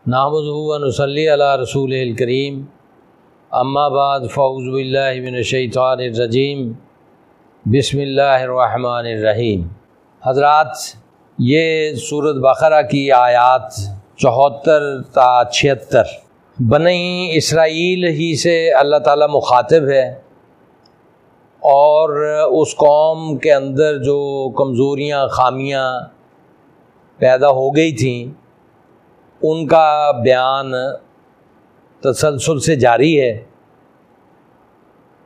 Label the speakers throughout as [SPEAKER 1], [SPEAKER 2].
[SPEAKER 1] نحمدہ و نصلی علی رسولہ الکریم اما بعد فاعوذ باللہ من الشیطان الرجیم بسم اللہ الرحمن الرحیم۔ حضرات، یہ سورۃ بقرہ کی آیات 74 تا 76 بنی اسرائیل ہی سے اللہ تعالیٰ مخاطب ہے، اور اس قوم کے اندر جو کمزوریاں خامیاں پیدا ہو گئی تھیں ان کا بیان تسلسل سے جاری ہے،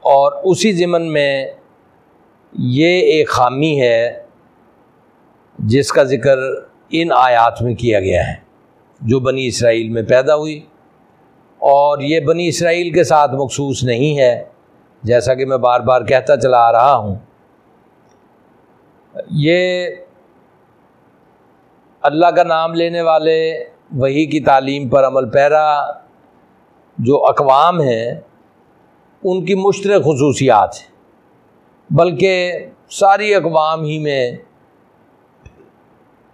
[SPEAKER 1] اور اسی ضمن میں یہ ایک خامی ہے جس کا ذکر ان آیات میں کیا گیا ہے جو بنی اسرائیل میں پیدا ہوئی، اور یہ بنی اسرائیل کے ساتھ مخصوص نہیں ہے، جیسا کہ میں بار بار کہتا چلا آ رہا ہوں۔ یہ اللہ کا نام لینے والے، وحی کی تعلیم پر عمل پیرا جو اقوام ہیں ان کی مشترک خصوصیات ہیں، بلکہ ساری اقوام ہی میں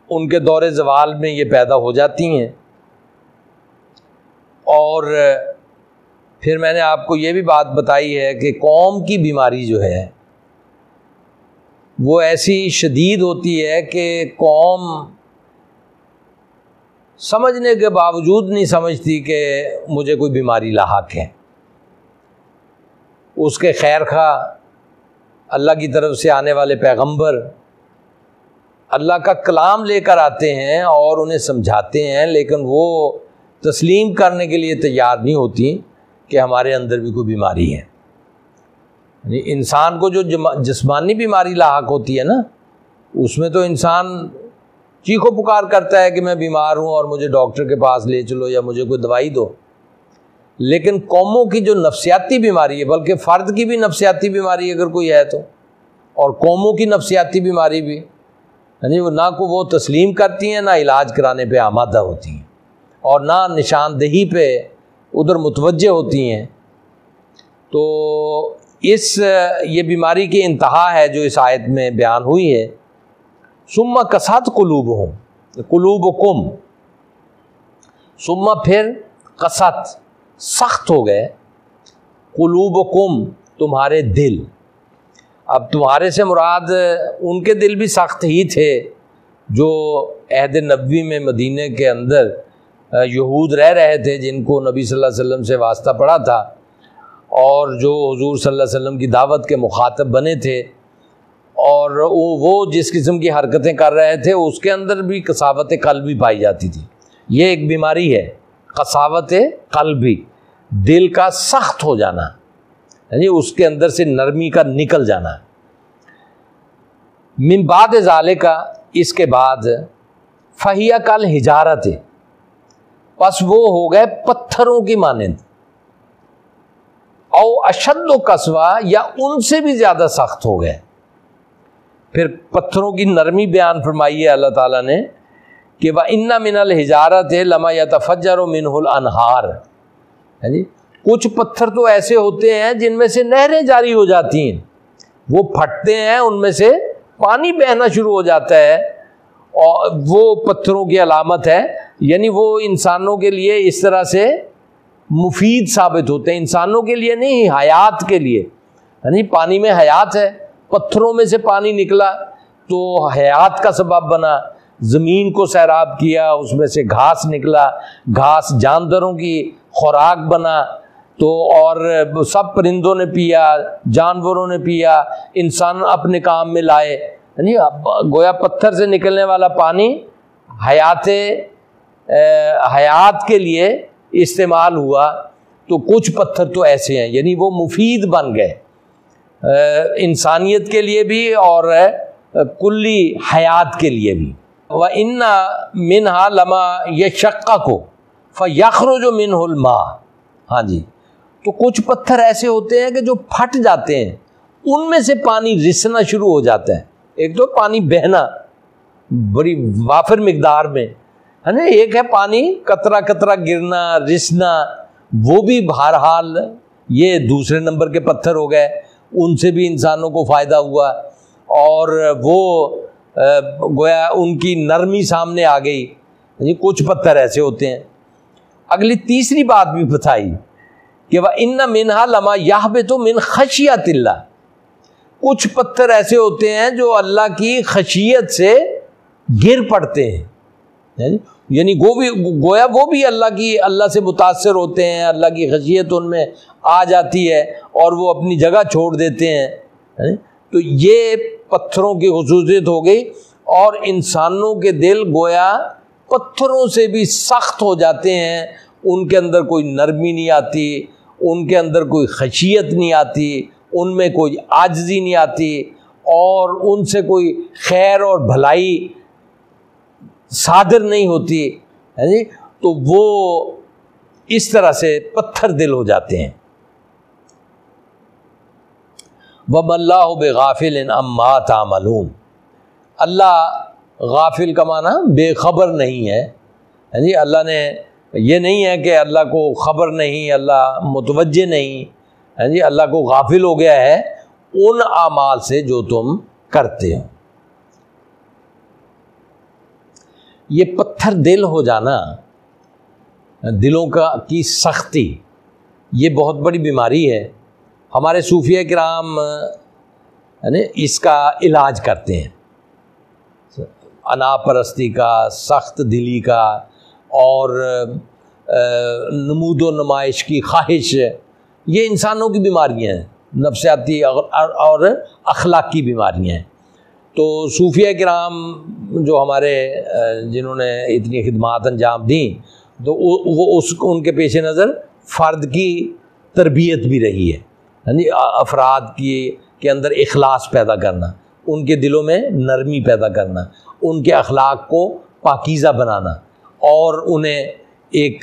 [SPEAKER 1] ان کے دور زوال میں یہ پیدا ہو جاتی ہیں۔ اور پھر میں نے آپ کو یہ بھی بات بتائی ہے کہ قوم کی بیماری جو ہے وہ ایسی شدید ہوتی ہے کہ قوم سمجھنے کے باوجود نہیں سمجھتی کہ مجھے کوئی بیماری لاحق ہے۔ اس کے خیر خواہ اللہ کی طرف سے آنے والے پیغمبر اللہ کا کلام لے کر آتے ہیں اور انہیں سمجھاتے ہیں، لیکن وہ تسلیم کرنے کے لیے تیار نہیں ہوتی کہ ہمارے اندر بھی کوئی بیماری ہے۔ یعنی انسان کو جو جسمانی بیماری لاحق ہوتی ہے نا، اس میں تو انسان چیخو پکار کرتا ہے کہ میں بیمار ہوں اور مجھے ڈاکٹر کے پاس لے چلو یا مجھے کوئی دوائی دو، لیکن قوموں کی جو نفسیاتی بیماری ہے، بلکہ فرد کی بھی نفسیاتی بیماری اگر کوئی ہے تو، اور قوموں کی نفسیاتی بیماری بھی، یعنی نہ کو وہ تسلیم کرتی ہیں، نہ علاج کرانے پہ آمادہ ہوتی ہیں، اور نہ نشاندہی پہ ادھر متوجہ ہوتی ہیں۔ تو یہ بیماری کی انتہا ہے جو اس آیت میں بیان ہوئی ہے۔ ثم قست قلوبکم، ثم پھر قست سخت ہو گئے، قلوبکم تمہارے دل۔ اب تمہارے سے مراد ان کے دل بھی سخت ہی تھے جو عہد نبوی میں مدینے کے اندر یہود رہ رہے تھے، جن کو نبی صلی اللہ علیہ وسلم سے واسطہ پڑا تھا، اور جو حضور صلی اللہ علیہ وسلم کی دعوت کے مخاطب بنے تھے، اور وہ جس قسم کی حرکتیں کر رہے تھے اس کے اندر بھی قساوت قلبی پائی جاتی تھی۔ یہ ایک بیماری ہے، قساوت قلبی، دل کا سخت ہو جانا، یعنی اس کے اندر سے نرمی کا نکل جانا۔ من بعد ذالک، اس کے بعد، فہی کالحجارۃ، پس وہ ہو گئے پتھروں کی مانند، او اشد قسوہ، یا ان سے بھی زیادہ سخت ہو گئے۔ پھر پتھروں کی نرمی بیان فرمائی ہے اللہ تعالیٰ نے کہ وَإِنَّ مِنَ الْحِجَارَةِ لَمَا يَتَفَجَّرُ مِنْهُ الْأَنْهَارُ، یعنی کچھ پتھر تو ایسے ہوتے ہیں جن میں سے نہریں جاری ہو جاتی ہیں، وہ پھٹتے ہیں، ان میں سے پانی بہنا شروع ہو جاتا ہے، اور وہ پتھروں کی علامت ہے، یعنی وہ انسانوں کے لیے اس طرح سے مفید ثابت ہوتے ہیں، انسانوں کے لیے نہیں، حیات کے لیے، یعنی پانی میں حیات ہے، پتھروں میں سے پانی نکلا تو حیات کا سبب بنا، زمین کو سیراب کیا، اس میں سے گھاس نکلا، گھاس جانداروں کی خوراک بنا، تو اور سب پرندوں نے پیا، جانوروں نے پیا، انسان اپنے کام میں لائے، یعنی گویا پتھر سے نکلنے والا پانی حیات کے لیے استعمال ہوا۔ تو کچھ پتھر تو ایسے ہیں، یعنی وہ مفید بن گئے انسانیت کے لیے بھی اور کلی حیات کے لیے بھی۔ وَإِنَّ مِنْهَا لَمَا يَشَقَّقُ فَيَخْرُجُ مِنْهُ الْمَاءُ، ہاں جی، تو کچھ پتھر ایسے ہوتے ہیں کہ جو پھٹ جاتے ہیں، ان میں سے پانی رسنا شروع ہو جاتا ہے۔ ایک تو پانی بہنا بڑی وافر مقدار میں ہے نا، ایک ہے پانی قطرہ قطرہ گرنا، رسنا، وہ بھی بہرحال یہ دوسرے نمبر کے پتھر ہو گئے، ان سے بھی انسانوں کو فائدہ ہوا، اور وہ گویا ان کی نرمی سامنے آ گئی۔ کچھ پتھر ایسے ہوتے ہیں اگلی تیسری بات بھی بتائی کہ وَإِنَّ مِنْهَا لَمَا يَهْبِطُ مِنْ خَشْيَةِ اللَّهِ، کچھ پتھر ایسے ہوتے ہیں جو اللہ کی خشیت سے گر پڑتے ہیں، یعنی گویا وہ بھی اللہ سے متاثر ہوتے ہیں، اللہ کی خشیت ان میں آ جاتی ہے اور وہ اپنی جگہ چھوڑ دیتے ہیں۔ تو یہ پتھروں کی خصوصیت ہو گئی، اور انسانوں کے دل گویا پتھروں سے بھی سخت ہو جاتے ہیں، ان کے اندر کوئی نرمی نہیں آتی، ان کے اندر کوئی خشیت نہیں آتی، ان میں کوئی عاجزی نہیں آتی، اور ان سے کوئی خیر اور بھلائی صادر نہیں ہوتی، تو وہ اس طرح سے پتھر دل ہو جاتے ہیں۔ وَمَا اللَّهُ بِغَافِلٍ عَمَّا تَعْمَلُونَ، اللہ غافل کا معنی بے خبر نہیں ہے، اللہ نے یہ نہیں ہے کہ اللہ کو خبر نہیں، اللہ متوجہ نہیں، اللہ کو غافل ہو گیا ہے ان اعمال سے جو تم کرتے ہو۔ یہ پتھر دل ہو جانا، دلوں کی سختی، یہ بہت بڑی بیماری ہے۔ ہمارے صوفیہ کرام اس کا علاج کرتے ہیں، انا پرستی کا، سخت دلی کا، اور نمود و نمائش کی خواہش، یہ انسانوں کی بیماریاں ہیں، نفسیاتی اور اخلاقی بیماریاں ہیں۔ تو صوفیہ کرام جو ہمارے جنہوں نے اتنی خدمات انجام دیں، تو وہ ان کے پیش نظر فرد کی تربیت بھی رہی ہے، افراد کے اندر اخلاص پیدا کرنا، ان کے دلوں میں نرمی پیدا کرنا، ان کے اخلاق کو پاکیزہ بنانا، اور انہیں ایک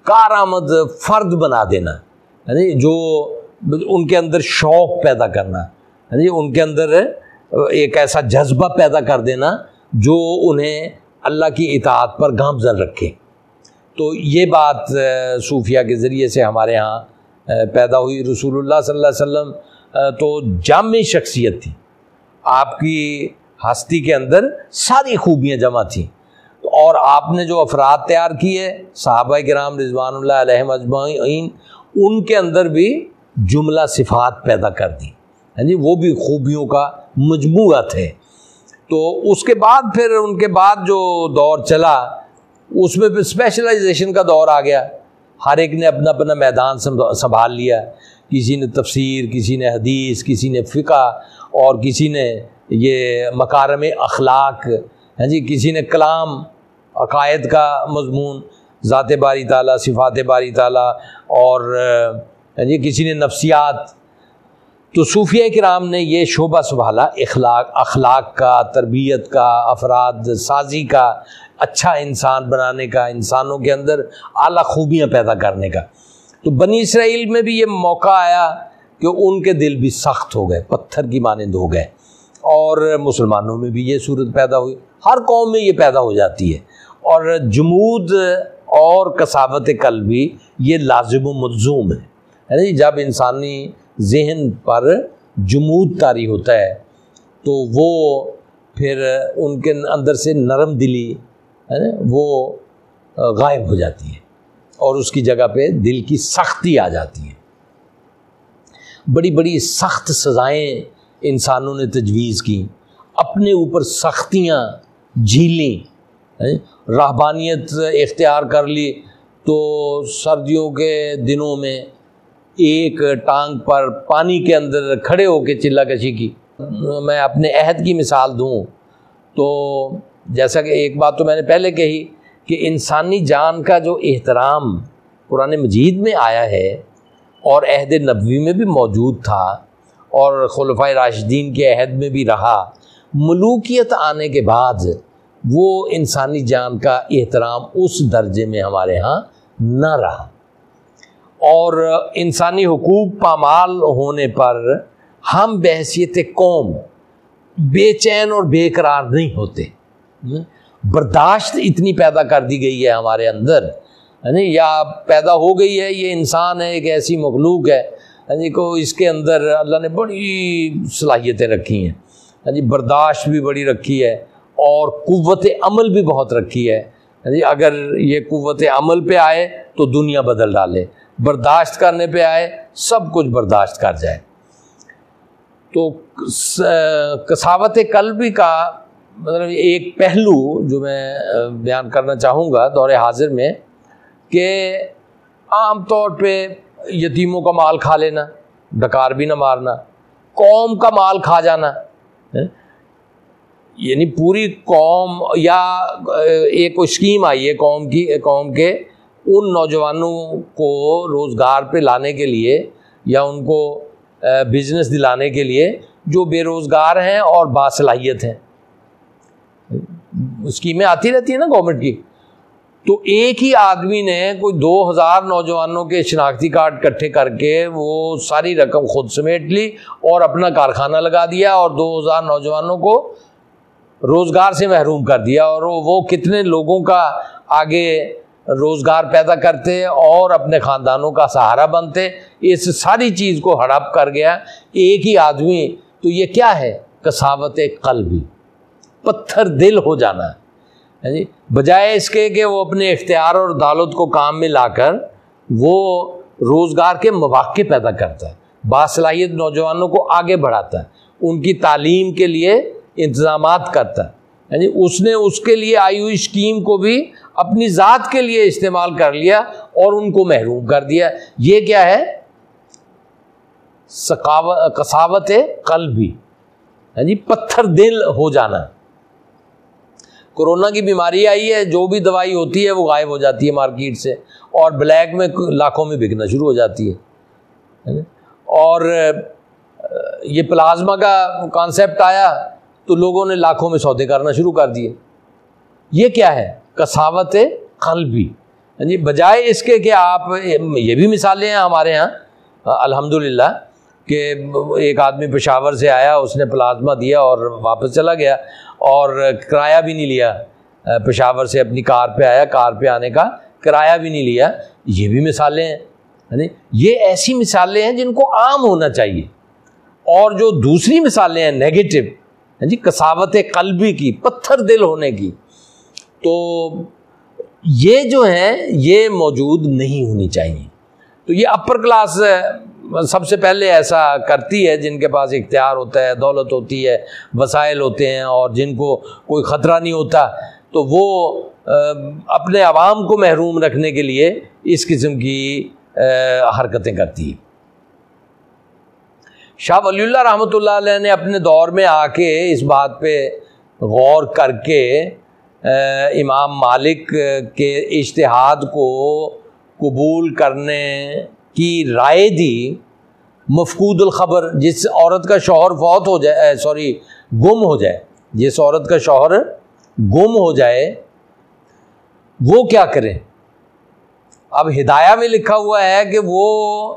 [SPEAKER 1] کارآمد فرد بنا دینا، جو ان کے اندر شوق پیدا کرنا، ان کے اندر ایک ایسا جذبہ پیدا کر دینا جو انہیں اللہ کی اطاعت پر گامزن رکھے۔ تو یہ بات صوفیہ کے ذریعے سے ہمارے ہاں پیدا ہوئی۔ رسول اللہ صلی اللہ علیہ وسلم تو جامع شخصیت تھی، آپ کی ہستی کے اندر ساری خوبیاں جمع تھیں، اور آپ نے جو افراد تیار کیے صحابہ کرام رضوان اللہ علیہم اجمعین، ان کے اندر بھی جملہ صفات پیدا کر دی، وہ بھی خوبیوں کا مجموعہ تھے۔ تو اس کے بعد پھر ان کے بعد جو دور چلا، اس میں پھر اسپیشلائزیشن کا دور آ گیا، ہر ایک نے اپنا اپنا میدان سنبھال لیا، کسی نے تفسیر، کسی نے حدیث، کسی نے فقہ، اور کسی نے یہ مکارم اخلاق، کسی نے کلام، عقائد کا مضمون، ذات باری تعالیٰ، صفات باری تعالیٰ، اور کسی نے نفسیات۔ تو صوفیہ کرام نے یہ شعبہ سنبھالا، اخلاق کا، تربیت کا، افراد سازی کا، اچھا انسان بنانے کا، انسانوں کے اندر اعلیٰ خوبیاں پیدا کرنے کا۔ تو بنی اسرائیل میں بھی یہ موقع آیا کہ ان کے دل بھی سخت ہو گئے، پتھر کی مانند ہو گئے، اور مسلمانوں میں بھی یہ صورت پیدا ہوئی، ہر قوم میں یہ پیدا ہو جاتی ہے۔ اور جمود اور کساوت قلب بھی یہ لازم و ملزوم ہے، جب انسانی ذہن پر جمود طاری ہوتا ہے تو وہ پھر ان کے اندر سے نرم دلی وہ غائب ہو جاتی ہے، اور اس کی جگہ پہ دل کی سختی آ جاتی ہے۔ بڑی بڑی سخت سزائیں انسانوں نے تجویز کی، اپنے اوپر سختیاں جھیلیں، رہبانیت اختیار کر لی، تو سردیوں کے دنوں میں ایک ٹانگ پر پانی کے اندر کھڑے ہو کے چلہ کشی کی۔ میں اپنے عہد کی مثال دوں تو جیسا کہ ایک بات تو میں نے پہلے کہی کہ انسانی جان کا جو احترام قرآن مجید میں آیا ہے اور عہد نبوی میں بھی موجود تھا اور خلفائے راشدین کے عہد میں بھی رہا، ملوکیت آنے کے بعد وہ انسانی جان کا احترام اس درجے میں ہمارے ہاں نہ رہا، اور انسانی حقوق پامال ہونے پر ہم بحیثیت قوم بے چین اور بے قرار نہیں ہوتے۔ برداشت اتنی پیدا کر دی گئی ہے ہمارے اندر، یا پیدا ہو گئی ہے، یہ انسان ہے، ایک ایسی مخلوق ہے کو اس کے اندر اللہ نے بڑی صلاحیتیں رکھی ہیں، برداشت بھی بڑی رکھی ہے، اور قوت عمل بھی بہت رکھی ہے، جی اگر یہ قوت عمل پہ آئے تو دنیا بدل ڈالے، برداشت کرنے پہ آئے سب کچھ برداشت کر جائے۔ تو قساوت قلبی کا مطلب ایک پہلو جو میں بیان کرنا چاہوں گا دور حاضر میں، کہ عام طور پہ یتیموں کا مال کھا لینا، ڈکار بھی نہ مارنا، قوم کا مال کھا جانا، یعنی پوری قوم، یا ایک اسکیم آئی ہے قوم کے ان نوجوانوں کو روزگار پہ لانے کے لیے یا ان کو بزنس دلانے کے لیے جو بے روزگار ہیں اور باصلاحیت ہیں۔ اسکیمیں آتی رہتی ہیں نا گورنمنٹ کی، تو ایک ہی آدمی نے کوئی 2000 نوجوانوں کے شناختی کارڈ اکٹھے کر کے وہ ساری رقم خود سمیٹ لی اور اپنا کارخانہ لگا دیا اور 2000 نوجوانوں کو روزگار سے محروم کر دیا، اور وہ کتنے لوگوں کا آگے روزگار پیدا کرتے اور اپنے خاندانوں کا سہارا بنتے۔ اس ساری چیز کو ہڑپ کر گیا ایک ہی آدمی۔ تو یہ کیا ہے؟ قساوت قلبی، پتھر دل ہو جانا ہے جی، بجائے اس کے کہ وہ اپنے اختیار اور دولت کو کام میں لا کر وہ روزگار کے مواقع پیدا کرتا ہے، باصلاحیت نوجوانوں کو آگے بڑھاتا ہے، ان کی تعلیم کے لیے انتظامات کرتا ہے جی۔ اس نے اس کے لیے آئی ہوئی اسکیم کو بھی اپنی ذات کے لیے استعمال کر لیا اور ان کو محروم کر دیا۔ یہ کیا ہے؟ قساوت قلبی جی، پتھر دل ہو جانا۔ کورونا کی بیماری آئی ہے، جو بھی دوائی ہوتی ہے وہ غائب ہو جاتی ہے مارکیٹ سے، اور بلیک میں لاکھوں میں بکنا شروع ہو جاتی ہے۔ اور یہ پلازما کا کانسیپٹ آیا تو لوگوں نے لاکھوں میں سودے کرنا شروع کر دیے۔ یہ کیا ہے؟ قساوت قلبی جی، بجائے اس کے کہ آپ، یہ بھی مثالیں ہیں ہمارے ہاں الحمدللہ، کہ ایک آدمی پشاور سے آیا، اس نے پلازما دیا اور واپس چلا گیا، اور کرایہ بھی نہیں لیا، پشاور سے اپنی کار پہ آیا، کار پہ آنے کا کرایہ بھی نہیں لیا۔ یہ بھی مثالیں ہیں، یہ ایسی مثالیں ہیں جن کو عام ہونا چاہیے۔ اور جو دوسری مثالیں ہیں نیگیٹو جی، قساوت قلبی کی، پتھر دل ہونے کی، تو یہ جو ہیں یہ موجود نہیں ہونی چاہیے۔ تو یہ اپر کلاس سب سے پہلے ایسا کرتی ہے، جن کے پاس اختیار ہوتا ہے، دولت ہوتی ہے، وسائل ہوتے ہیں، اور جن کو کوئی خطرہ نہیں ہوتا، تو وہ اپنے عوام کو محروم رکھنے کے لیے اس قسم کی حرکتیں کرتی ہیں۔ شاہ ولی اللہ رحمۃ اللہ علیہ نے اپنے دور میں آ کے اس بات پہ غور کر کے امام مالک کے اجتہاد کو قبول کرنے کی رائے دی۔ مفقود الخبر، جس عورت کا شوہر فوت ہو جائے، گم ہو جائے، جس عورت کا شوہر گم ہو جائے وہ کیا کرے؟ اب ہدایہ میں لکھا ہوا ہے کہ وہ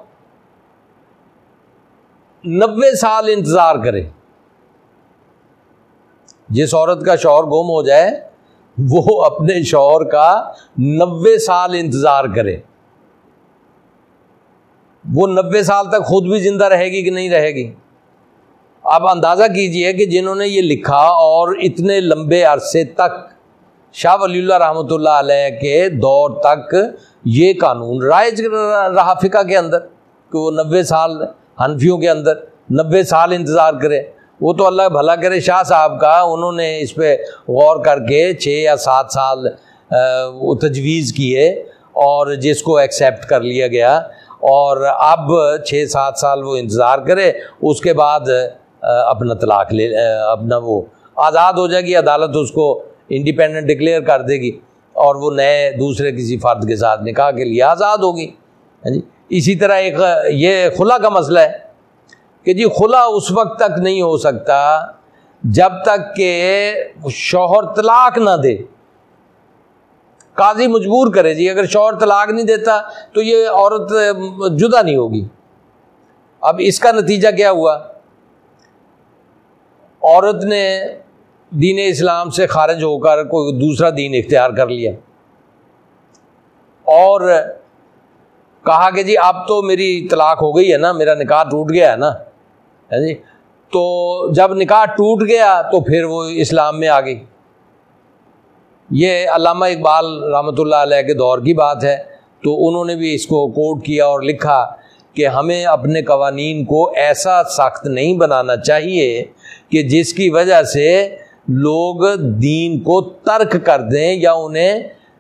[SPEAKER 1] 90 سال انتظار کرے۔ جس عورت کا شوہر گم ہو جائے وہ اپنے شوہر کا 90 سال انتظار کرے۔ وہ 90 سال تک خود بھی زندہ رہے گی کہ نہیں رہے گی؟ آپ اندازہ کیجئے کہ جنہوں نے یہ لکھا اور اتنے لمبے عرصے تک، شاہ ولی اللہ رحمۃ اللہ علیہ کے دور تک یہ قانون رائج رہا فقہ کے اندر کہ وہ 90 سال، حنفیوں کے اندر 90 سال انتظار کرے۔ وہ تو اللہ بھلا کرے شاہ صاحب کا، انہوں نے اس پہ غور کر کے 6 یا 7 سال وہ تجویز کیے اور جس کو ایکسیپٹ کر لیا گیا، اور اب 6-7 سال وہ انتظار کرے، اس کے بعد اپنا طلاق لے، اپنا وہ آزاد ہو جائے گی، عدالت اس کو انڈیپینڈنٹ ڈکلیئر کر دے گی اور وہ نئے دوسرے کسی فرد کے ساتھ نکاح کے لیے آزاد ہوگی جی۔ اسی طرح ایک یہ خلا کا مسئلہ ہے کہ جی خلا اس وقت تک نہیں ہو سکتا جب تک کہ شوہر طلاق نہ دے، قاضی مجبور کرے جی، اگر شوہر طلاق نہیں دیتا تو یہ عورت جدا نہیں ہوگی۔ اب اس کا نتیجہ کیا ہوا؟ عورت نے دین اسلام سے خارج ہو کر کوئی دوسرا دین اختیار کر لیا اور کہا کہ جی اب تو میری طلاق ہو گئی ہے نا، میرا نکاح ٹوٹ گیا ہے نا جی۔ تو جب نکاح ٹوٹ گیا تو پھر وہ اسلام میں آ گئی، یہ علامہ اقبال رحمۃ اللہ علیہ کے دور کی بات ہے، تو انہوں نے بھی اس کو کوٹ کیا اور لکھا کہ ہمیں اپنے قوانین کو ایسا سخت نہیں بنانا چاہیے کہ جس کی وجہ سے لوگ دین کو ترک کر دیں یا انہیں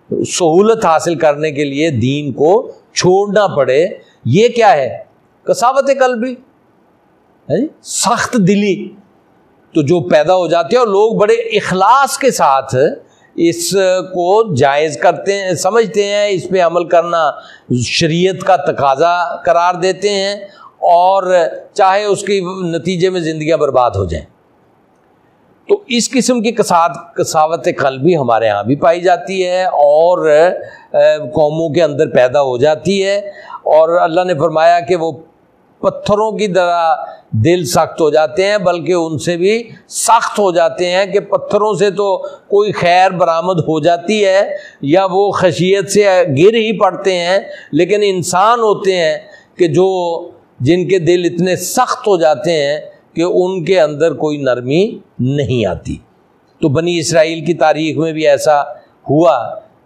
[SPEAKER 1] سہولت حاصل کرنے کے لیے دین کو چھوڑنا پڑے۔ یہ کیا ہے؟ قساوت قلبی، سخت دلی تو جو پیدا ہو جاتی ہے، اور لوگ بڑے اخلاص کے ساتھ اس کو جائز کرتے ہیں، سمجھتے ہیں، اس پہ عمل کرنا شریعت کا تقاضا قرار دیتے ہیں، اور چاہے اس کے نتیجے میں زندگیاں برباد ہو جائیں۔ تو اس قسم کی قساوت قلبی ہمارے ہاں بھی پائی جاتی ہے اور قوموں کے اندر پیدا ہو جاتی ہے، اور اللہ نے فرمایا کہ وہ پتھروں کی طرح دل سخت ہو جاتے ہیں، بلکہ ان سے بھی سخت ہو جاتے ہیں کہ پتھروں سے تو کوئی خیر برآمد ہو جاتی ہے یا وہ خشیت سے گر ہی پڑتے ہیں، لیکن انسان ہوتے ہیں کہ جن کے دل اتنے سخت ہو جاتے ہیں کہ ان کے اندر کوئی نرمی نہیں آتی۔ تو بنی اسرائیل کی تاریخ میں بھی ایسا ہوا،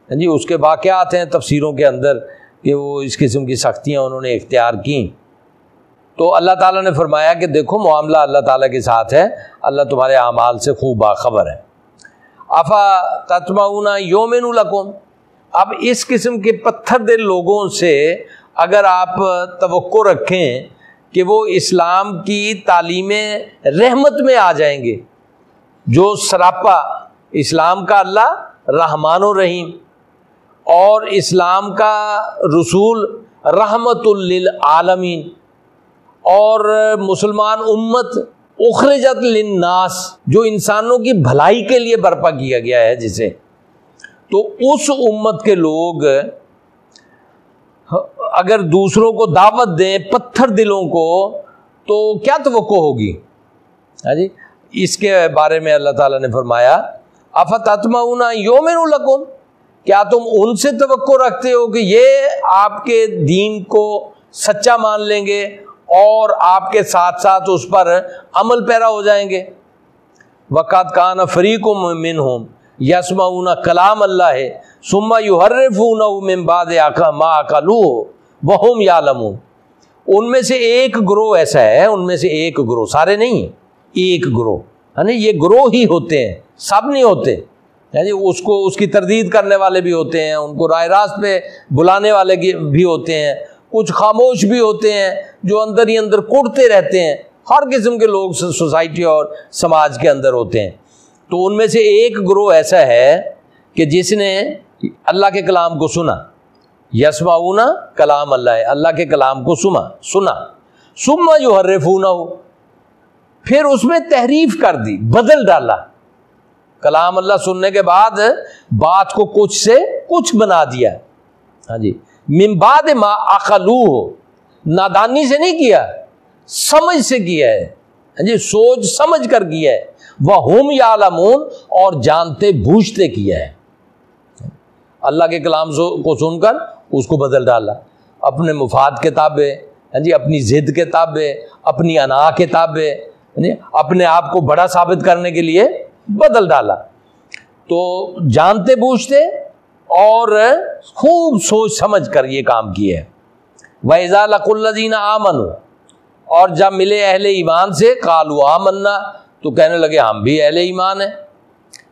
[SPEAKER 1] اس کے واقعات ہیں تفسیروں کے اندر کہ وہ اس قسم کی سختیاں انہوں نے اختیار کیں۔ تو اللہ تعالیٰ نے فرمایا کہ دیکھو معاملہ اللہ تعالیٰ کے ساتھ ہے، اللہ تمہارے اعمال سے خوب باخبر ہے۔ افا تطمعون یؤمن لکم، اب اس قسم کے پتھر دل لوگوں سے اگر آپ توقع رکھیں کہ وہ اسلام کی تعلیم رحمت میں آ جائیں گے، جو سراپا اسلام کا اللہ رحمان و رحیم اور اسلام کا رسول رحمت للعالمین، اور مسلمان امت اخرجت للناس، جو انسانوں کی بھلائی کے لیے برپا کیا گیا ہے جسے، تو اس امت کے لوگ اگر دوسروں کو دعوت دیں پتھر دلوں کو تو کیا توقع ہوگی؟ جی اس کے بارے میں اللہ تعالیٰ نے فرمایا افتطمعون یؤمن لکم، کیا تم ان سے توقع رکھتے ہو کہ یہ آپ کے دین کو سچا مان لیں گے اور آپ کے ساتھ ساتھ اس پر عمل پیرا ہو جائیں گے؟ وَقَدْ كَانَ فَرِيقٌ مِّنْهُمْ يَسْمَعُونَ كَلَامَ اللَّهِ ثُمَّ يُحَرِّفُونَهُ مِن بَعْدِ مَا عَقَلُوهُ وَهُمْ يَعْلَمُونَ۔ ان میں سے ایک گروہ ایسا ہے، ان میں سے ایک گروہ، سارے نہیں ہیں، ایک گروہ، یعنی یہ گروہ ہی ہوتے ہیں، سب نہیں ہوتے، یعنی اس کی تردید کرنے والے بھی ہوتے ہیں، ان کو راہ راست پہ بلانے والے بھی ہوتے ہیں، کچھ خاموش بھی ہوتے ہیں جو اندر ہی اندر کوڑتے رہتے ہیں، ہر قسم کے لوگ سوسائٹی اور سماج کے اندر ہوتے ہیں۔ تو ان میں سے ایک گروہ ایسا ہے کہ جس نے اللہ کے کلام کو سنا، یسمعون کلام اللہ، اللہ کے کلام کو سنا، ثم یحرفونہ، پھر اس میں تحریف کر دی، بدل ڈالا، کلام اللہ سننے کے بعد بات کو کچھ سے کچھ بنا دیا، ہاں جی، من بعد ما عقلوہ، نادانی سے نہیں کیا، سمجھ سے کیا ہے، ہاں جی، سوچ سمجھ کر کیا ہے، وَهُمْ يَعْلَمُونَ، اور جانتے بوجھتے کیا ہے۔ اللہ کے کلام کو سن کر اس کو بدل ڈالا، اپنے مفاد کے تابع، ہاں جی، اپنی ضد کے تابع، اپنی انا کے تابع، اپنے آپ کو بڑا ثابت کرنے کے لیے بدل ڈالا۔ تو جانتے بوجھتے اور خوب سوچ سمجھ کر یہ کام کیا ہے۔ وَإِذَا لَقُوا الَّذِينَ آمَنُوا، اور جب ملے اہل ایمان سے، قَالُوا آمَنَّا، تو کہنے لگے ہم بھی اہل ایمان ہیں۔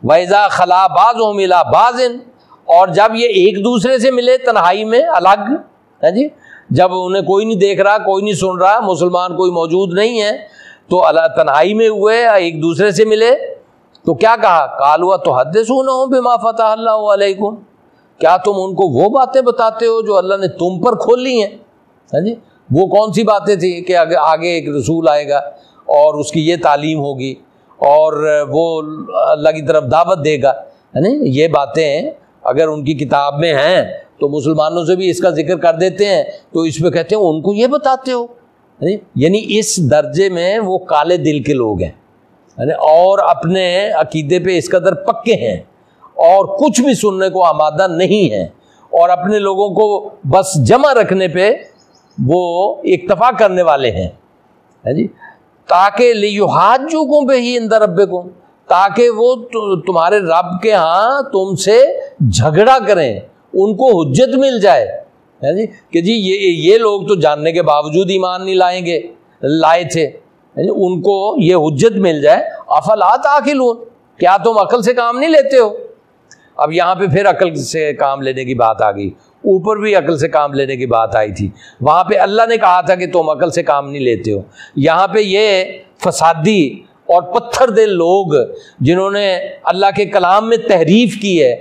[SPEAKER 1] وَإِذَا خَلَا بَعْضُهُمْ إِلَىٰ بَعْضٍ، اور جب یہ ایک دوسرے سے ملے تنہائی میں، الگ، ہے جی، جب انہیں کوئی نہیں دیکھ رہا، کوئی نہیں سن رہا، مسلمان کوئی موجود نہیں ہے، تو تنہائی میں ہوئے، ایک دوسرے سے ملے، تو کیا کہا؟ قَالُوا تُحَدِّثُونَهُم بِمَا فَتَحَ اللَّهُ عَلَيْكُمْ، کیا تم ان کو وہ باتیں بتاتے ہو جو اللہ نے تم پر کھولی ہیں؟ ہاں جی، وہ کون سی باتیں تھیں کہ آگے ایک رسول آئے گا اور اس کی یہ تعلیم ہوگی اور وہ اللہ کی طرف دعوت دے گا، ہے نا؟ یہ باتیں اگر ان کی کتاب میں ہیں تو مسلمانوں سے بھی اس کا ذکر کر دیتے ہیں، تو اس پہ کہتے ہیں ان کو یہ بتاتے ہو، یعنی اس درجے میں وہ کالے دل کے لوگ ہیں، اور اپنے عقیدے پہ اس قدر پکے ہیں اور کچھ بھی سننے کو آمادہ نہیں ہیں، اور اپنے لوگوں کو بس جمع رکھنے پہ وہ اکتفا کرنے والے ہیں، جی، تاکہ لیحاجوکم بہ عند ربکم، تاکہ وہ تمہارے رب کے ہاں تم سے جھگڑا کریں، ان کو حجت مل جائے کہ جی یہ لوگ تو جاننے کے باوجود ایمان نہیں لائے تھے، ان کو یہ حجت مل جائے۔ افلا تعقلون، کیا تم عقل سے کام نہیں لیتے ہو؟ اب یہاں پہ پھر عقل سے کام لینے کی بات آ گئی، اوپر بھی عقل سے کام لینے کی بات آئی تھی، وہاں پہ اللہ نے کہا تھا کہ تم عقل سے کام نہیں لیتے ہو۔ یہاں پہ یہ فسادی اور پتھر دل لوگ جنہوں نے اللہ کے کلام میں تحریف کی ہے،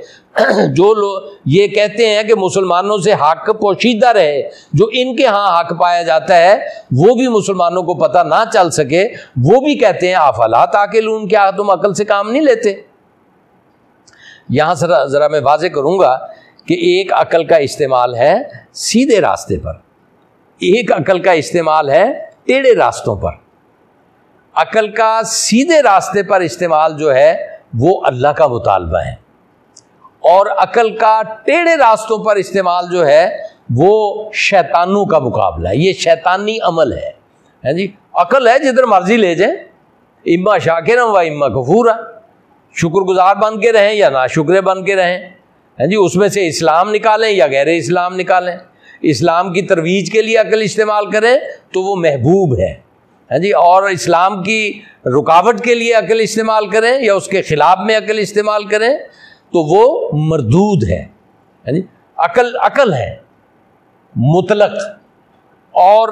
[SPEAKER 1] جو لوگ یہ کہتے ہیں کہ مسلمانوں سے حق پوشیدہ رہے، جو ان کے ہاں حق پایا جاتا ہے وہ بھی مسلمانوں کو پتہ نہ چل سکے، وہ بھی کہتے ہیں افلا تعقلون، کیا تم عقل سے کام نہیں لیتے؟ یہاں ذرا میں واضح کروں گا کہ ایک عقل کا استعمال ہے سیدھے راستے پر، ایک عقل کا استعمال ہے ٹیڑھے راستوں پر۔ عقل کا سیدھے راستے پر استعمال جو ہے وہ اللہ کا مطالبہ ہے، اور عقل کا ٹیڑھے راستوں پر استعمال جو ہے وہ شیطانوں کا مقابلہ ہے، یہ شیطانی عمل ہے جی۔ عقل ہے جدھر مرضی لے جائیں، اما شاکرا و اما کفورا، شکر گزار بن کے رہیں یا ناشکرے بن کے رہیں جی، اس میں سے اسلام نکالیں یا غیر اسلام نکالیں۔ اسلام کی ترویج کے لیے عقل استعمال کریں تو وہ محبوب ہے جی، اور اسلام کی رکاوٹ کے لیے عقل استعمال کریں یا اس کے خلاف میں عقل استعمال کریں تو وہ مردود ہے جی۔ عقل ہے مطلق، اور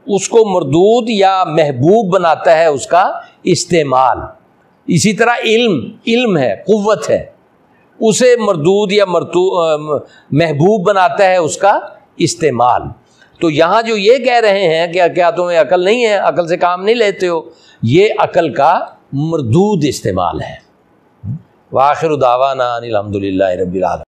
[SPEAKER 1] اس کو مردود یا محبوب بناتا ہے اس کا استعمال۔ اسی طرح علم ہے، قوت ہے، اسے مردود یا محبوب بناتا ہے اس کا استعمال۔ تو یہاں جو یہ کہہ رہے ہیں کہ کیا تمہیں عقل نہیں ہے، عقل سے کام نہیں لیتے ہو، یہ عقل کا مردود استعمال ہے۔ وآخر دعوانا ان الحمد للہ رب العالمین۔